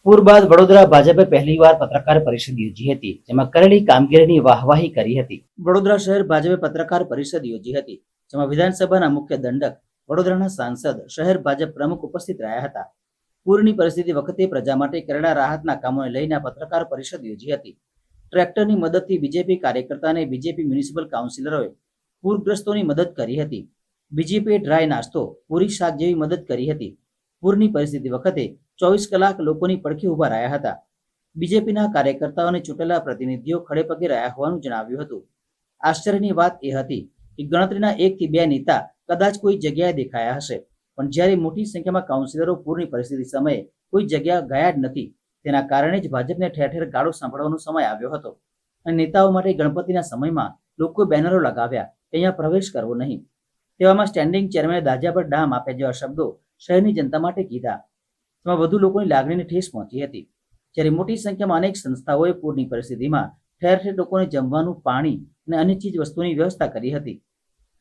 પૂર બાદ વડોદરા ભાજપે પહેલીવાર પત્રકાર પરિષદ યોજી હતી, જેમાં કરેલી કામગીરીની વાહવાહી કરી હતી. વડોદરા શહેર ભાજપે પત્રકાર પરિષદ યોજી હતી, જેમાં વિધાનસભાના મુખ્ય દંડક, વડોદરાના સાંસદ, શહેર ભાજપ પ્રમુખ ઉપસ્થિત રહ્યા હતા. પૂરની પરિસ્થિતિ વખતે પ્રજા માટે કરેલા રાહતના કામોને લઈને પત્રકાર પરિષદ યોજી હતી. ટ્રેક્ટરની મદદથી બીજેપી કાર્યકર્તા અને બીજેપી મ્યુનિસિપલ કાઉન્સિલરોએ પૂરગ્રસ્તોની મદદ કરી હતી. બીજેપીએ ડ્રાય નાસ્તો, પૂરી શાક જેવી મદદ કરી હતી. પૂરની પરિસ્થિતિ વખતે 24 કલાક લોકોની પડખે ઉભા રહ્યા હતા. બીજેપીના કાર્યકર્તાઓ અને ચૂંટેલા પ્રતિનિધિઓ ખડેપગે રહ્યા હોવાનું જણાવ્યું હતું. આશ્ચર્યની વાત એ હતી કે ગણતરીના 1 થી 2 નેતા કદાચ કોઈ જગ્યાએ દેખાયા હશે, પણ જ્યારે મોટી સંખ્યામાં કાઉન્સિલરો પૂરની પરિસ્થિતિ સમયે કોઈ જગ્યા ગયા જ નથી, તેના કારણે જ ભાજપને ઠેર ઠેર ગાળો સાંભળવાનો સમય આવ્યો હતો. અને નેતાઓ માટે ગણપતિના સમયમાં લોકો બેનરો લગાવ્યા કે અહીંયા પ્રવેશ કરવો નહીં. તેવામાં સ્ટેન્ડિંગ ચેરમેને દાજા પર ડામ આપ્યા જેવા શબ્દો શહેરની જનતા માટે કીધા, જેમાં વધુ લોકોની લાગણીને ઠેસ પહોંચી હતી. જ્યારે મોટી સંખ્યામાં અનેક સંસ્થાઓએ પૂરની પરિસ્થિતિમાં ઠેર ઠેર લોકોને જમવાનું, પાણી અને અન્ય ચીજ વસ્તુની વ્યવસ્થા કરી હતી.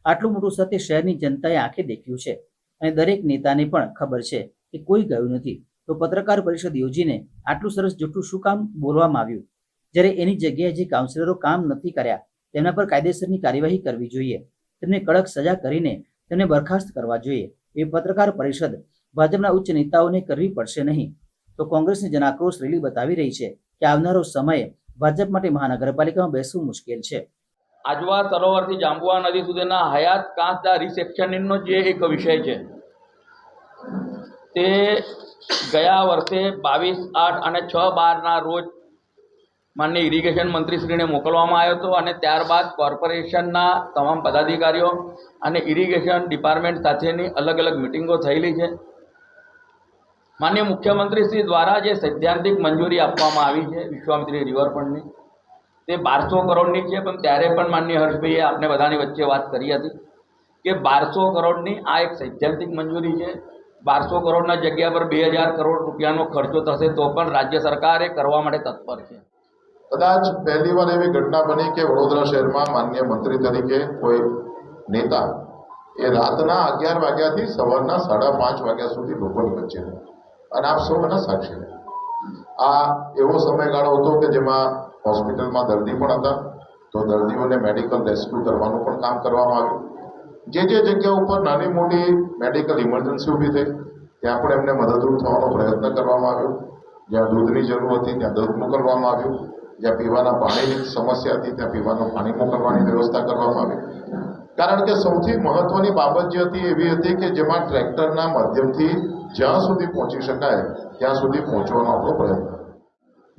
આટલું મોટું સત્ય શહેરની જનતાએ આંખે દેખ્યું છે અને દરેક નેતાને પણ ખબર છે કે કોઈ ગયું નથી, તો પત્રકાર પરિષદ યોજીને આટલું સરસ જૂઠું શું કામ બોલવામાં આવ્યું? જ્યારે એની જગ્યાએ જે કાઉન્સિલરો કામ નથી કર્યા તેમના પર કાયદેસરની કાર્યવાહી કરવી જોઈએ, તેમને કડક સજા કરીને તેમને બરખાસ્ત કરવા જોઈએ. એ પત્રકાર પરિષદ ભાજપના ઉચ્ચ નેતાઓને કરવી પડશે નહીં, તો કોંગ્રેસની જનાક્રોશ રેલી બતાવી રહી છે કે આવનારો સમય ભાજપ માટે મહાનગરપાલિકામાં બેસવું મુશ્કેલ છે. આજવા સરોવરથી જાંબુઆ નદી સુધીના હયાત કાંસદા રિસેક્શનિંગનો જે એક વિષય છે, તે ગયા વર્ષે 22/8 અને 6/12ના રોજ માનનીય ઇરિગેશન મંત્રીશ્રીને મોકલવામાં આવ્યો હતો અને ત્યારબાદ કોર્પોરેશનના તમામ પદાધિકારીઓ અને ઇરિગેશન ડિપાર્ટમેન્ટ સાથેની અલગ અલગ મિટિંગો થયેલી છે. માનનીય મુખ્યમંત્રીશ્રી દ્વારા જે સૈદ્ધાંતિક મંજૂરી આપવામાં આવી છે વિશ્વામિત્રી રિવરફ્રન્ટની, તે 1200 કરોડની છે. પણ ત્યારે પણ માનનીય હર્ષભાઈએ આપને બધાની વચ્ચે વાત કરી હતી કે 1200 કરોડની આ એક સૈદ્ધાંતિક મંજૂરી છે. 1200 કરોડના જગ્યા પર 2000 કરોડ રૂપિયાનો ખર્ચો થશે તો પણ રાજ્ય સરકાર એ કરવા માટે તત્પર છે. કદાચ પહેલી વાર એવી ઘટના બની કે વડોદરા શહેરમાં માન્ય મંત્રી તરીકે કોઈ નેતા એ રાતના 11 વાગ્યાથી સવારના 5:30 વાગ્યા સુધી લોકોની વચ્ચે, અને આપ સૌ એના સાક્ષી. આ એવો સમયગાળો હતો કે જેમાં હોસ્પિટલમાં દર્દી પણ હતા, તો દર્દીઓને મેડિકલ રેસ્ક્યુ કરવાનું પણ કામ કરવામાં આવ્યું. જે જગ્યા ઉપર નાની મોટી મેડિકલ ઇમરજન્સી ઊભી થઈ ત્યાં પણ એમને મદદરૂપ થવાનો પ્રયત્ન કરવામાં આવ્યો. જ્યાં દૂધની જરૂર હતી ત્યાં દૂધ મોકલવામાં આવ્યું, જ્યાં પીવાના પાણીની સમસ્યા હતી ત્યાં પીવાનું પાણી મોકલવાની વ્યવસ્થા કરવામાં આવી. કારણ કે સૌથી મહત્વની બાબત જે હતી એવી હતી કે જેમાં ટ્રેક્ટરના માધ્યમથી જ્યાં સુધી પહોંચી શકાય ત્યાં સુધી પહોંચવાનો આપણો પ્રયત્ન.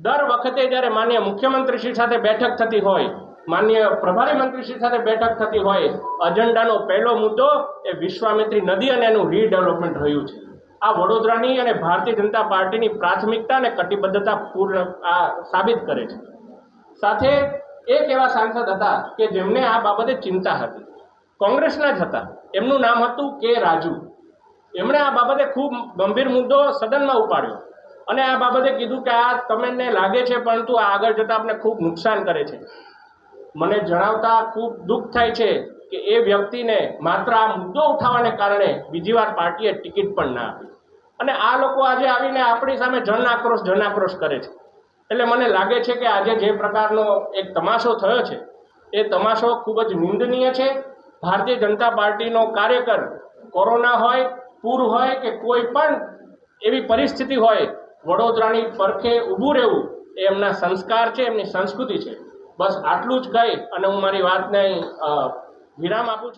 દર વખતે જ્યારે માનનીય મુખ્યમંત્રીશ્રી સાથે બેઠક થતી હોય, માનનીય પ્રભારી મંત્રીશ્રી સાથે બેઠક થતી હોય, અજન્ડાનો પહેલો મુદ્દો એ વિશ્વામિત્રી નદી અને એનું રીડેવલપમેન્ટ રહ્યું છે. આ વડોદરાની અને ભારતીય જનતા પાર્ટીની પ્રાથમિકતા અને કટિબદ્ધતા પૂર્ણ સાબિત કરે છે. સાથે એક એવા સાંસદ હતા કે જેમને આ બાબતે ચિંતા હતી, કોંગ્રેસના જ હતા. એમનું નામ હતું કે રાજુ. એમણે આ બાબતે ખૂબ ગંભીર મુદ્દો સદનમાં ઉપાડ્યો અને આ બાબતે કીધું કે આ તમને લાગે છે પરંતુ આ આગળ જતાં આપણે ખૂબ નુકસાન કરે છે. મને જણાવતા ખૂબ દુઃખ થાય છે કે એ વ્યક્તિને માત્ર આ મુદ્દો ઉઠાવવાને કારણે બીજી વાર પાર્ટીએ ટિકિટ પણ ના આપી અને આ લોકો આજે આવીને આપણી સામે જન આક્રોશ કરે છે. એટલે મને લાગે છે કે આજે જે પ્રકારનો એક તમાશો થયો છે એ તમાશો ખૂબ જ નિંદનીય છે. ભારતીય જનતા પાર્ટીનો કાર્યકર કોરોના હોય, પૂર હોય કે કોઈ પણ એવી પરિસ્થિતિ હોય, વડોદરાની પડખે ઊભું રહેવું એ એમના સંસ્કાર છે, એમની સંસ્કૃતિ છે. બસ આટલું જ કહી અને હું મારી વાતને વિરામ આપું છું.